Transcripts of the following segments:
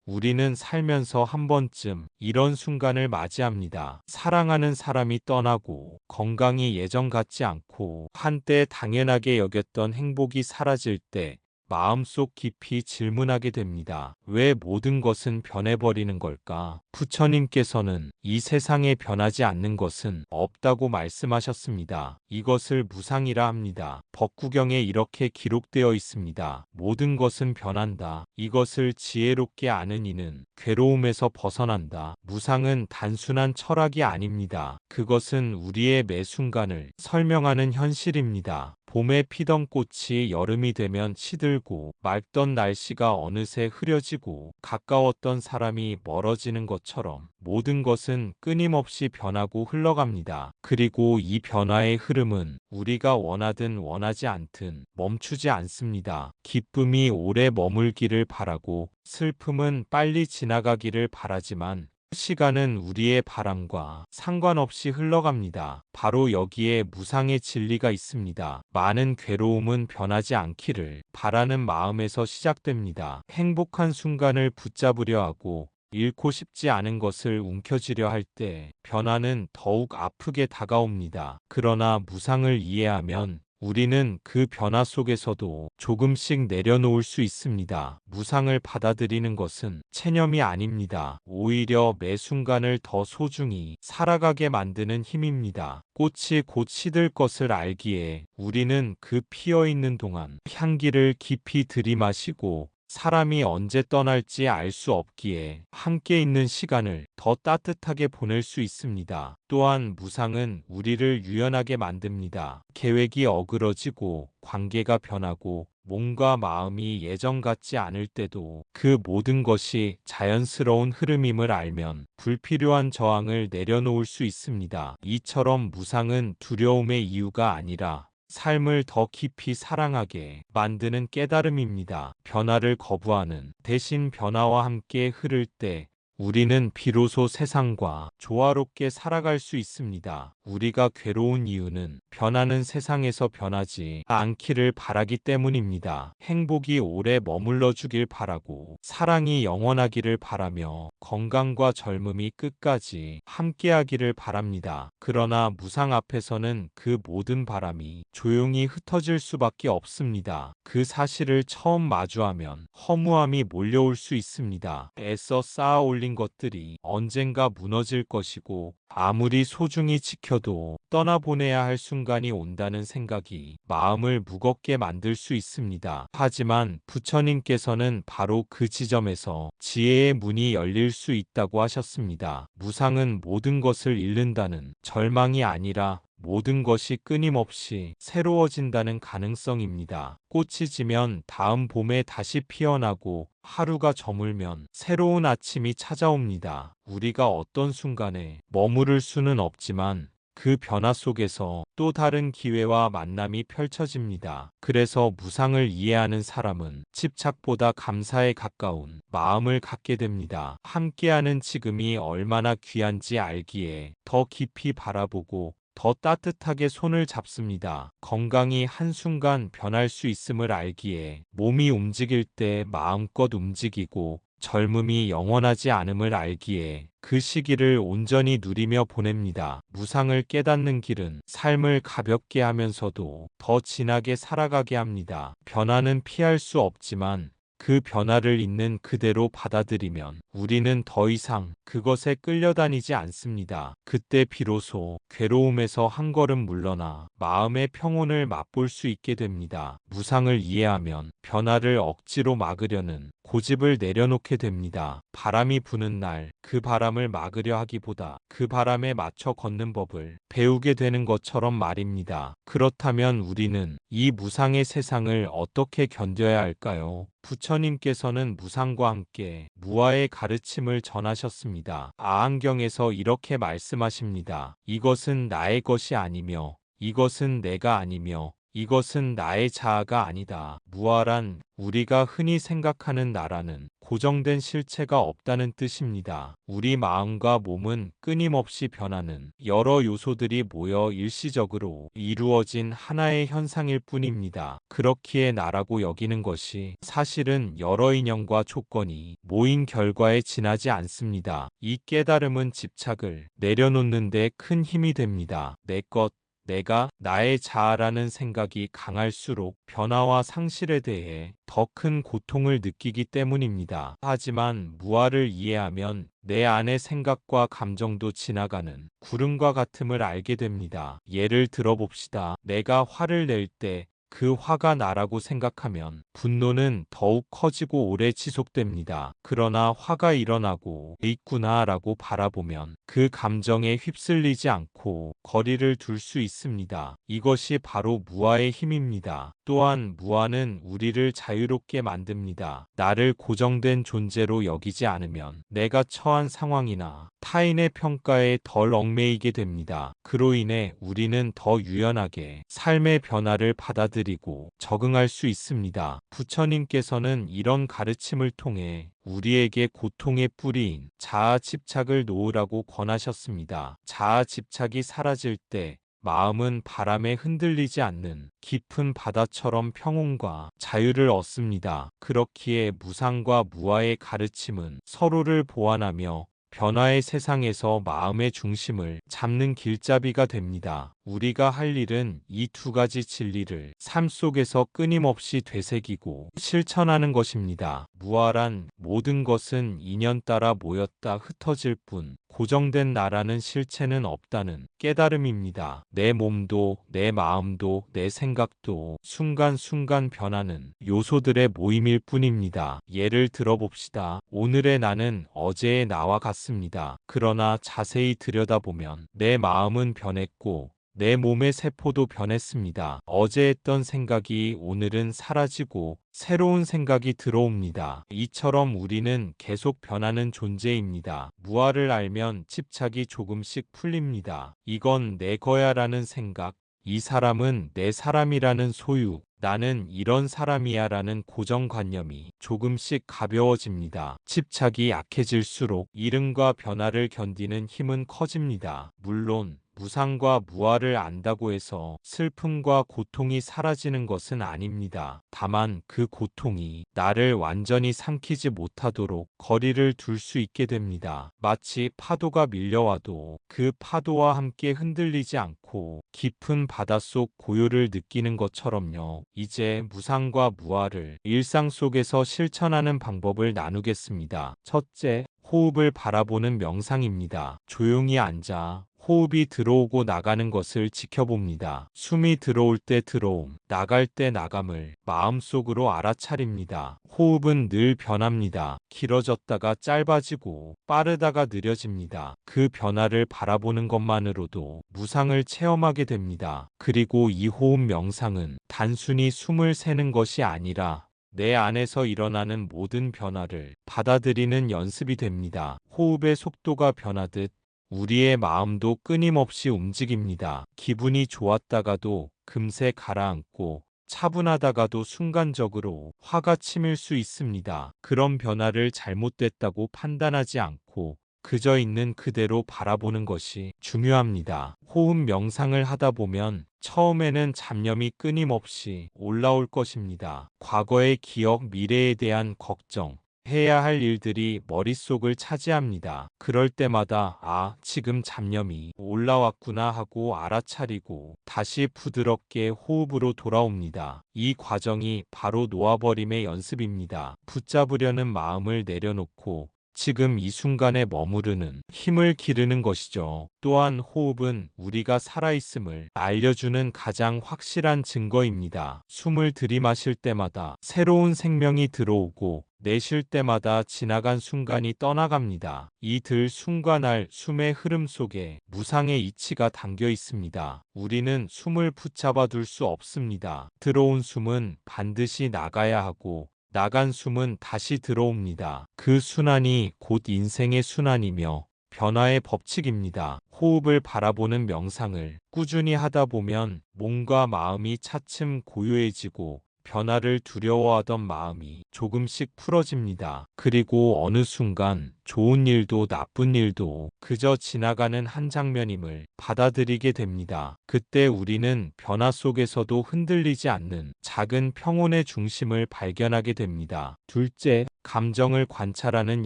우리는 살면서 한 번쯤 이런 순간을 맞이합니다. 사랑하는 사람이 떠나고 건강이 예전 같지 않고 한때 당연하게 여겼던 행복이 사라질 때 마음속 깊이 질문하게 됩니다. 왜 모든 것은 변해버리는 걸까? 부처님께서는 이 세상에 변하지 않는 것은 없다고 말씀하셨습니다. 이것을 무상이라 합니다. 법구경에 이렇게 기록되어 있습니다. 모든 것은 변한다. 이것을 지혜롭게 아는 이는 괴로움에서 벗어난다. 무상은 단순한 철학이 아닙니다. 그것은 우리의 매 순간을 설명하는 현실입니다. 봄에 피던 꽃이 여름이 되면 시들고 맑던 날씨가 어느새 흐려지고 가까웠던 사람이 멀어지는 것처럼 모든 것은 끊임없이 변하고 흘러갑니다. 그리고 이 변화의 흐름은 우리가 원하든 원하지 않든 멈추지 않습니다. 기쁨이 오래 머물기를 바라고 슬픔은 빨리 지나가기를 바라지만 시간은 우리의 바람과 상관없이 흘러갑니다. 바로 여기에 무상의 진리가 있습니다. 많은 괴로움은 변하지 않기를 바라는 마음에서 시작됩니다. 행복한 순간을 붙잡으려 하고 잃고 싶지 않은 것을 움켜쥐려 할 때 변화는 더욱 아프게 다가옵니다. 그러나 무상을 이해하면 우리는 그 변화 속에서도 조금씩 내려놓을 수 있습니다. 무상을 받아들이는 것은 체념이 아닙니다. 오히려 매 순간을 더 소중히 살아가게 만드는 힘입니다. 꽃이 곧 시들 것을 알기에 우리는 그 피어 있는 동안 향기를 깊이 들이마시고 사람이 언제 떠날지 알 수 없기에 함께 있는 시간을 더 따뜻하게 보낼 수 있습니다. 또한 무상은 우리를 유연하게 만듭니다. 계획이 어그러지고 관계가 변하고 몸과 마음이 예전 같지 않을 때도 그 모든 것이 자연스러운 흐름임을 알면 불필요한 저항을 내려놓을 수 있습니다. 이처럼 무상은 두려움의 이유가 아니라 삶을 더 깊이 사랑하게 만드는 깨달음입니다. 변화를 거부하는 대신 변화와 함께 흐를 때 우리는 비로소 세상과 조화롭게 살아갈 수 있습니다. 우리가 괴로운 이유는 변하는 세상에서 변하지 않기를 바라기 때문입니다. 행복이 오래 머물러 주길 바라고 사랑이 영원하기를 바라며 건강과 젊음이 끝까지 함께하기를 바랍니다. 그러나 무상 앞에서는 그 모든 바람이 조용히 흩어질 수밖에 없습니다. 그 사실을 처음 마주하면 허무함이 몰려올 수 있습니다. 애써 쌓아 올린 것들이 언젠가 무너질 것이고 아무리 소중히 지켜도 떠나보내야 할 순간이 온다는 생각이 마음을 무겁게 만들 수 있습니다. 하지만 부처님께서는 바로 그 지점에서 지혜의 문이 열릴 수 있다고 하셨습니다. 무상은 모든 것을 잃는다는 절망이 아니라 모든 것이 끊임없이 새로워진다는 가능성입니다. 꽃이 지면 다음 봄에 다시 피어나고 하루가 저물면 새로운 아침이 찾아옵니다. 우리가 어떤 순간에 머무를 수는 없지만 그 변화 속에서 또 다른 기회와 만남이 펼쳐집니다. 그래서 무상을 이해하는 사람은 집착보다 감사에 가까운 마음을 갖게 됩니다. 함께하는 지금이 얼마나 귀한지 알기에 더 깊이 바라보고 더 따뜻하게 손을 잡습니다. 건강이 한순간 변할 수 있음을 알기에 몸이 움직일 때 마음껏 움직이고 젊음이 영원하지 않음을 알기에 그 시기를 온전히 누리며 보냅니다. 무상을 깨닫는 길은 삶을 가볍게 하면서도 더 진하게 살아가게 합니다. 변화는 피할 수 없지만 그 변화를 있는 그대로 받아들이면 우리는 더 이상 그것에 끌려다니지 않습니다. 그때 비로소 괴로움에서 한 걸음 물러나 마음의 평온을 맛볼 수 있게 됩니다. 무상을 이해하면 변화를 억지로 막으려는 고집을 내려놓게 됩니다. 바람이 부는 날 그 바람을 막으려 하기보다 그 바람에 맞춰 걷는 법을 배우게 되는 것처럼 말입니다. 그렇다면 우리는 이 무상의 세상을 어떻게 견뎌야 할까요? 부처님께서는 무상과 함께 무아의 가르침을 전하셨습니다. 아한경에서 이렇게 말씀하십니다. 이것은 나의 것이 아니며 이것은 내가 아니며 이것은 나의 자아가 아니다. 무아란 우리가 흔히 생각하는 나라는 고정된 실체가 없다는 뜻입니다. 우리 마음과 몸은 끊임없이 변하는 여러 요소들이 모여 일시적으로 이루어진 하나의 현상일 뿐입니다. 그렇기에 나라고 여기는 것이 사실은 여러 인연과 조건이 모인 결과에 지나지 않습니다. 이 깨달음은 집착을 내려놓는 데 큰 힘이 됩니다. 내 것, 내가, 나의 자아라는 생각이 강할수록 변화와 상실에 대해 더 큰 고통을 느끼기 때문입니다. 하지만 무아를 이해하면 내 안의 생각과 감정도 지나가는 구름과 같음을 알게 됩니다. 예를 들어 봅시다. 내가 화를 낼 때 그 화가 나라고 생각하면 분노는 더욱 커지고 오래 지속됩니다. 그러나 화가 일어나고 있구나라고 바라보면 그 감정에 휩쓸리지 않고 거리를 둘 수 있습니다. 이것이 바로 무아의 힘입니다. 또한 무아는 우리를 자유롭게 만듭니다. 나를 고정된 존재로 여기지 않으면 내가 처한 상황이나 타인의 평가에 덜 얽매이게 됩니다. 그로 인해 우리는 더 유연하게 삶의 변화를 받아들이고 적응할 수 있습니다. 부처님께서는 이런 가르침을 통해 우리에게 고통의 뿌리인 자아 집착을 놓으라고 권하셨습니다. 자아 집착이 사라질 때 마음은 바람에 흔들리지 않는 깊은 바다처럼 평온과 자유를 얻습니다. 그렇기에 무상과 무아의 가르침은 서로를 보완하며 변화의 세상에서 마음의 중심을 잡는 길잡이가 됩니다. 우리가 할 일은 이 두 가지 진리를 삶 속에서 끊임없이 되새기고 실천하는 것입니다. 무아란 모든 것은 인연 따라 모였다 흩어질 뿐 고정된 나라는 실체는 없다는 깨달음입니다. 내 몸도 내 마음도 내 생각도 순간순간 변하는 요소들의 모임일 뿐입니다. 예를 들어봅시다. 오늘의 나는 어제의 나와 같습니다. 그러나 자세히 들여다보면 내 마음은 변했고 내 몸의 세포도 변했습니다. 어제 했던 생각이 오늘은 사라지고 새로운 생각이 들어옵니다. 이처럼 우리는 계속 변하는 존재입니다. 무아를 알면 집착이 조금씩 풀립니다. 이건 내 거야라는 생각, 이 사람은 내 사람이라는 소유, 나는 이런 사람이야라는 고정관념이 조금씩 가벼워집니다. 집착이 약해질수록 이름과 변화를 견디는 힘은 커집니다. 물론 무상과 무아를 안다고 해서 슬픔과 고통이 사라지는 것은 아닙니다. 다만 그 고통이 나를 완전히 삼키지 못하도록 거리를 둘 수 있게 됩니다. 마치 파도가 밀려와도 그 파도와 함께 흔들리지 않고 깊은 바닷속 고요를 느끼는 것처럼요. 이제 무상과 무아를 일상 속에서 실천하는 방법을 나누겠습니다. 첫째, 호흡을 바라보는 명상입니다. 조용히 앉아 호흡이 들어오고 나가는 것을 지켜봅니다. 숨이 들어올 때 들어옴, 나갈 때 나감을 마음속으로 알아차립니다. 호흡은 늘 변합니다. 길어졌다가 짧아지고 빠르다가 느려집니다. 그 변화를 바라보는 것만으로도 무상을 체험하게 됩니다. 그리고 이 호흡 명상은 단순히 숨을 세는 것이 아니라 내 안에서 일어나는 모든 변화를 받아들이는 연습이 됩니다. 호흡의 속도가 변하듯 우리의 마음도 끊임없이 움직입니다. 기분이 좋았다가도 금세 가라앉고 차분하다가도 순간적으로 화가 치밀 수 있습니다. 그런 변화를 잘못됐다고 판단하지 않고 그저 있는 그대로 바라보는 것이 중요합니다. 호흡 명상을 하다 보면 처음에는 잡념이 끊임없이 올라올 것입니다. 과거의 기억, 미래에 대한 걱정, 해야 할 일들이 머릿속을 차지합니다. 그럴 때마다 지금 잡념이 올라왔구나 하고 알아차리고 다시 부드럽게 호흡으로 돌아옵니다. 이 과정이 바로 놓아버림의 연습입니다. 붙잡으려는 마음을 내려놓고 지금 이 순간에 머무르는 힘을 기르는 것이죠. 또한 호흡은 우리가 살아있음을 알려주는 가장 확실한 증거입니다. 숨을 들이마실 때마다 새로운 생명이 들어오고 내쉴 때마다 지나간 순간이 떠나갑니다. 이 들 순간할 숨의 흐름 속에 무상의 이치가 담겨 있습니다. 우리는 숨을 붙잡아 둘 수 없습니다. 들어온 숨은 반드시 나가야 하고 나간 숨은 다시 들어옵니다. 그 순환이 곧 인생의 순환이며 변화의 법칙입니다. 호흡을 바라보는 명상을 꾸준히 하다 보면 몸과 마음이 차츰 고요해지고 변화를 두려워하던 마음이 조금씩 풀어집니다. 그리고 어느 순간 좋은 일도 나쁜 일도 그저 지나가는 한 장면임을 받아들이게 됩니다. 그때 우리는 변화 속에서도 흔들리지 않는 작은 평온의 중심을 발견하게 됩니다. 둘째, 감정을 관찰하는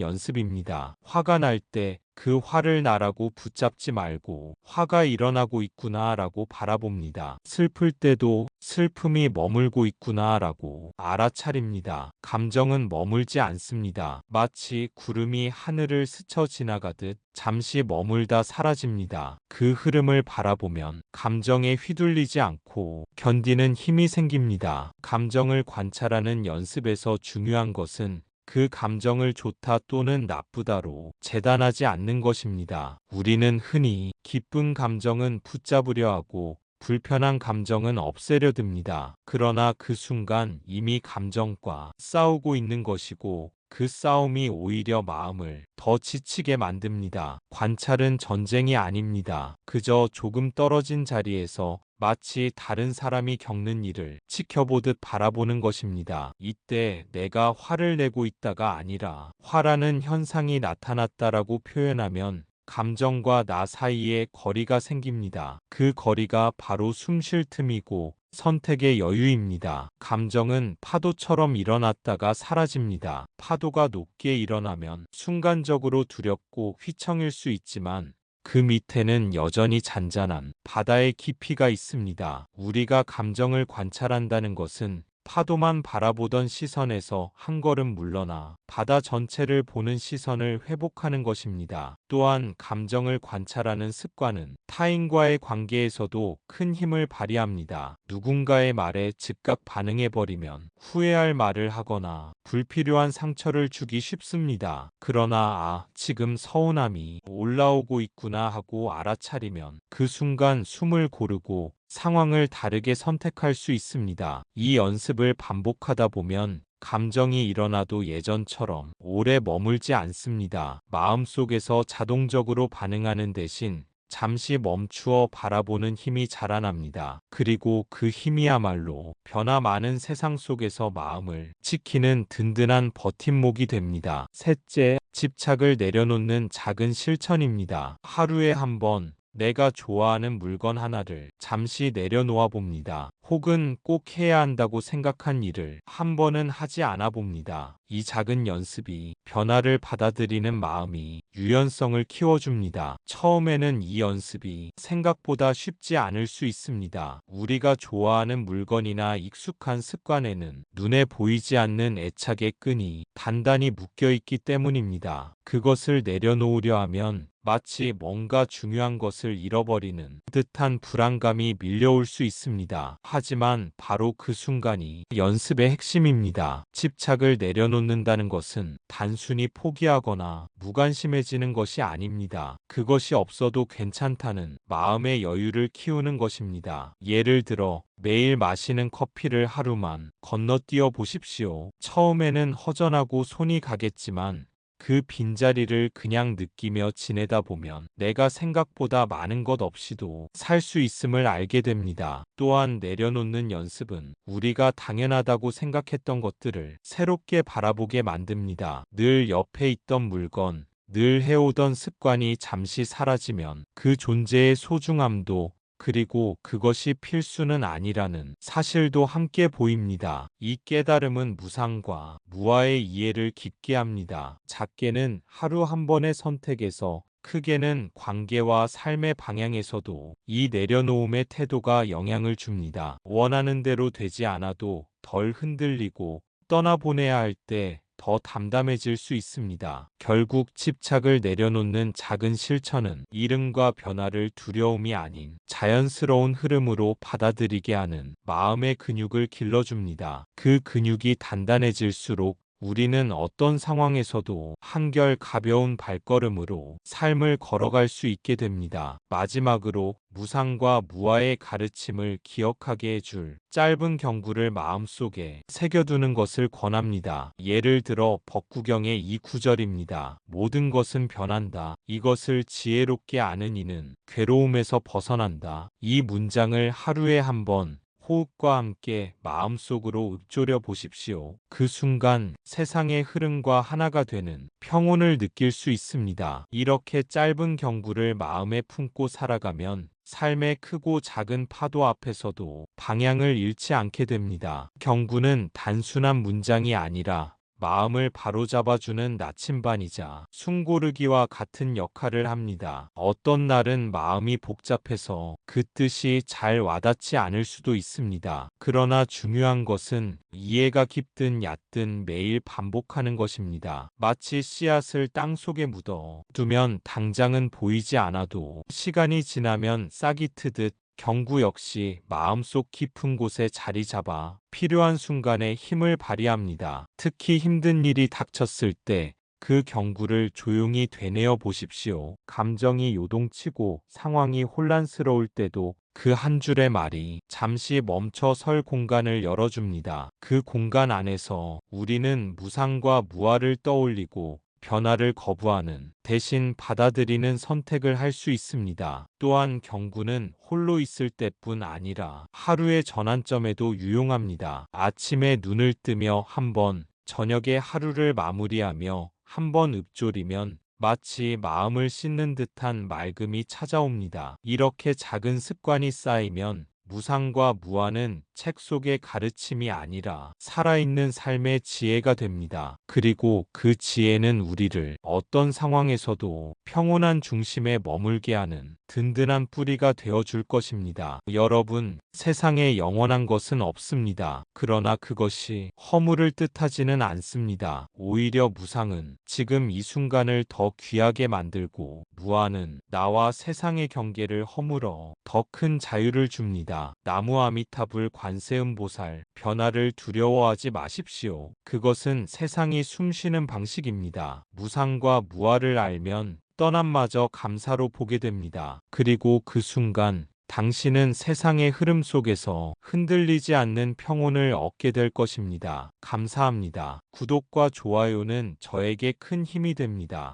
연습입니다. 화가 날 때 그 화를 나라고 붙잡지 말고 화가 일어나고 있구나라고 바라봅니다. 슬플 때도 슬픔이 머물고 있구나라고 알아차립니다. 감정은 머물지 않습니다. 마치 구름이 하늘을 스쳐 지나가듯 잠시 머물다 사라집니다. 그 흐름을 바라보면 감정에 휘둘리지 않고 견디는 힘이 생깁니다. 감정을 관찰하는 연습에서 중요한 것은 그 감정을 좋다 또는 나쁘다로 재단하지 않는 것입니다. 우리는 흔히 기쁜 감정은 붙잡으려 하고 불편한 감정은 없애려 듭니다. 그러나 그 순간 이미 감정과 싸우고 있는 것이고 그 싸움이 오히려 마음을 더 지치게 만듭니다. 관찰은 전쟁이 아닙니다. 그저 조금 떨어진 자리에서 마치 다른 사람이 겪는 일을 지켜보듯 바라보는 것입니다. 이때 내가 화를 내고 있다가 아니라 화라는 현상이 나타났다라고 표현하면 감정과 나 사이에 거리가 생깁니다. 그 거리가 바로 숨쉴 틈이고 선택의 여유입니다. 감정은 파도처럼 일어났다가 사라집니다. 파도가 높게 일어나면 순간적으로 두렵고 휘청일 수 있지만 그 밑에는 여전히 잔잔한 바다의 깊이가 있습니다. 우리가 감정을 관찰한다는 것은 파도만 바라보던 시선에서 한 걸음 물러나 바다 전체를 보는 시선을 회복하는 것입니다. 또한 감정을 관찰하는 습관은 타인과의 관계에서도 큰 힘을 발휘합니다. 누군가의 말에 즉각 반응해버리면 후회할 말을 하거나 불필요한 상처를 주기 쉽습니다. 그러나 지금 서운함이 올라오고 있구나 하고 알아차리면 그 순간 숨을 고르고 상황을 다르게 선택할 수 있습니다. 이 연습을 반복하다 보면 감정이 일어나도 예전처럼 오래 머물지 않습니다. 마음속에서 자동적으로 반응하는 대신 잠시 멈추어 바라보는 힘이 자라납니다. 그리고 그 힘이야말로 변화 많은 세상 속에서 마음을 지키는 든든한 버팀목이 됩니다. 셋째, 집착을 내려놓는 작은 실천입니다. 하루에 한 번 내가 좋아하는 물건 하나를 잠시 내려놓아 봅니다. 혹은 꼭 해야 한다고 생각한 일을 한 번은 하지 않아 봅니다. 이 작은 연습이 변화를 받아들이는 마음이 유연성을 키워줍니다. 처음에는 이 연습이 생각보다 쉽지 않을 수 있습니다. 우리가 좋아하는 물건이나 익숙한 습관에는 눈에 보이지 않는 애착의 끈이 단단히 묶여 있기 때문입니다. 그것을 내려놓으려 하면 마치 뭔가 중요한 것을 잃어버리는 듯한 불안감이 밀려올 수 있습니다. 하지만 바로 그 순간이 연습의 핵심입니다. 집착을 내려놓는다는 것은 단순히 포기하거나 무관심해지는 것이 아닙니다. 그것이 없어도 괜찮다는 마음의 여유를 키우는 것입니다. 예를 들어 매일 마시는 커피를 하루만 건너뛰어 보십시오. 처음에는 허전하고 손이 가겠지만 그 빈자리를 그냥 느끼며 지내다 보면 내가 생각보다 많은 것 없이도 살 수 있음을 알게 됩니다. 또한 내려놓는 연습은 우리가 당연하다고 생각했던 것들을 새롭게 바라보게 만듭니다. 늘 옆에 있던 물건, 늘 해오던 습관이 잠시 사라지면 그 존재의 소중함도 그리고 그것이 필수는 아니라는 사실도 함께 보입니다. 이 깨달음은 무상과 무아의 이해를 깊게 합니다. 작게는 하루 한 번의 선택에서 크게는 관계와 삶의 방향에서도 이 내려놓음의 태도가 영향을 줍니다. 원하는 대로 되지 않아도 덜 흔들리고 떠나보내야 할 때 더 담담해질 수 있습니다. 결국 집착을 내려놓는 작은 실천은 이름과 변화를 두려움이 아닌 자연스러운 흐름으로 받아들이게 하는 마음의 근육을 길러줍니다. 그 근육이 단단해질수록 우리는 어떤 상황에서도 한결 가벼운 발걸음으로 삶을 걸어갈 수 있게 됩니다. 마지막으로 무상과 무아의 가르침을 기억하게 해줄 짧은 경구를 마음속에 새겨두는 것을 권합니다. 예를 들어 법구경의 이 구절입니다. 모든 것은 변한다. 이것을 지혜롭게 아는 이는 괴로움에서 벗어난다. 이 문장을 하루에 한 번 호흡과 함께 마음속으로 읊조려 보십시오. 그 순간 세상의 흐름과 하나가 되는 평온을 느낄 수 있습니다. 이렇게 짧은 경구를 마음에 품고 살아가면 삶의 크고 작은 파도 앞에서도 방향을 잃지 않게 됩니다. 경구는 단순한 문장이 아니라 마음을 바로잡아주는 나침반이자 숨고르기와 같은 역할을 합니다. 어떤 날은 마음이 복잡해서 그 뜻이 잘 와닿지 않을 수도 있습니다. 그러나 중요한 것은 이해가 깊든 얕든 매일 반복하는 것입니다. 마치 씨앗을 땅속에 묻어 두면 당장은 보이지 않아도 시간이 지나면 싹이 트듯 경구 역시 마음속 깊은 곳에 자리 잡아 필요한 순간에 힘을 발휘합니다. 특히 힘든 일이 닥쳤을 때 그 경구를 조용히 되뇌어 보십시오. 감정이 요동치고 상황이 혼란스러울 때도 그 한 줄의 말이 잠시 멈춰 설 공간을 열어줍니다. 그 공간 안에서 우리는 무상과 무아를 떠올리고 변화를 거부하는 대신 받아들이는 선택을 할 수 있습니다. 또한 경구는 홀로 있을 때뿐 아니라 하루의 전환점에도 유용합니다. 아침에 눈을 뜨며 한 번, 저녁에 하루를 마무리하며 한 번 읊조리면 마치 마음을 씻는 듯한 맑음이 찾아옵니다. 이렇게 작은 습관이 쌓이면 무상과 무아는 책 속의 가르침이 아니라 살아있는 삶의 지혜가 됩니다. 그리고 그 지혜는 우리를 어떤 상황에서도 평온한 중심에 머물게 하는 든든한 뿌리가 되어줄 것입니다. 여러분, 세상에 영원한 것은 없습니다. 그러나 그것이 허물을 뜻하지는 않습니다. 오히려 무상은 지금 이 순간을 더 귀하게 만들고 무아는 나와 세상의 경계를 허물어 더 큰 자유를 줍니다. 나무 아미타불 관세음보살, 변화를 두려워하지 마십시오. 그것은 세상이 숨쉬는 방식입니다. 무상과 무아를 알면 떠남마저 감사로 보게 됩니다. 그리고 그 순간 당신은 세상의 흐름 속에서 흔들리지 않는 평온을 얻게 될 것입니다. 감사합니다. 구독과 좋아요는 저에게 큰 힘이 됩니다.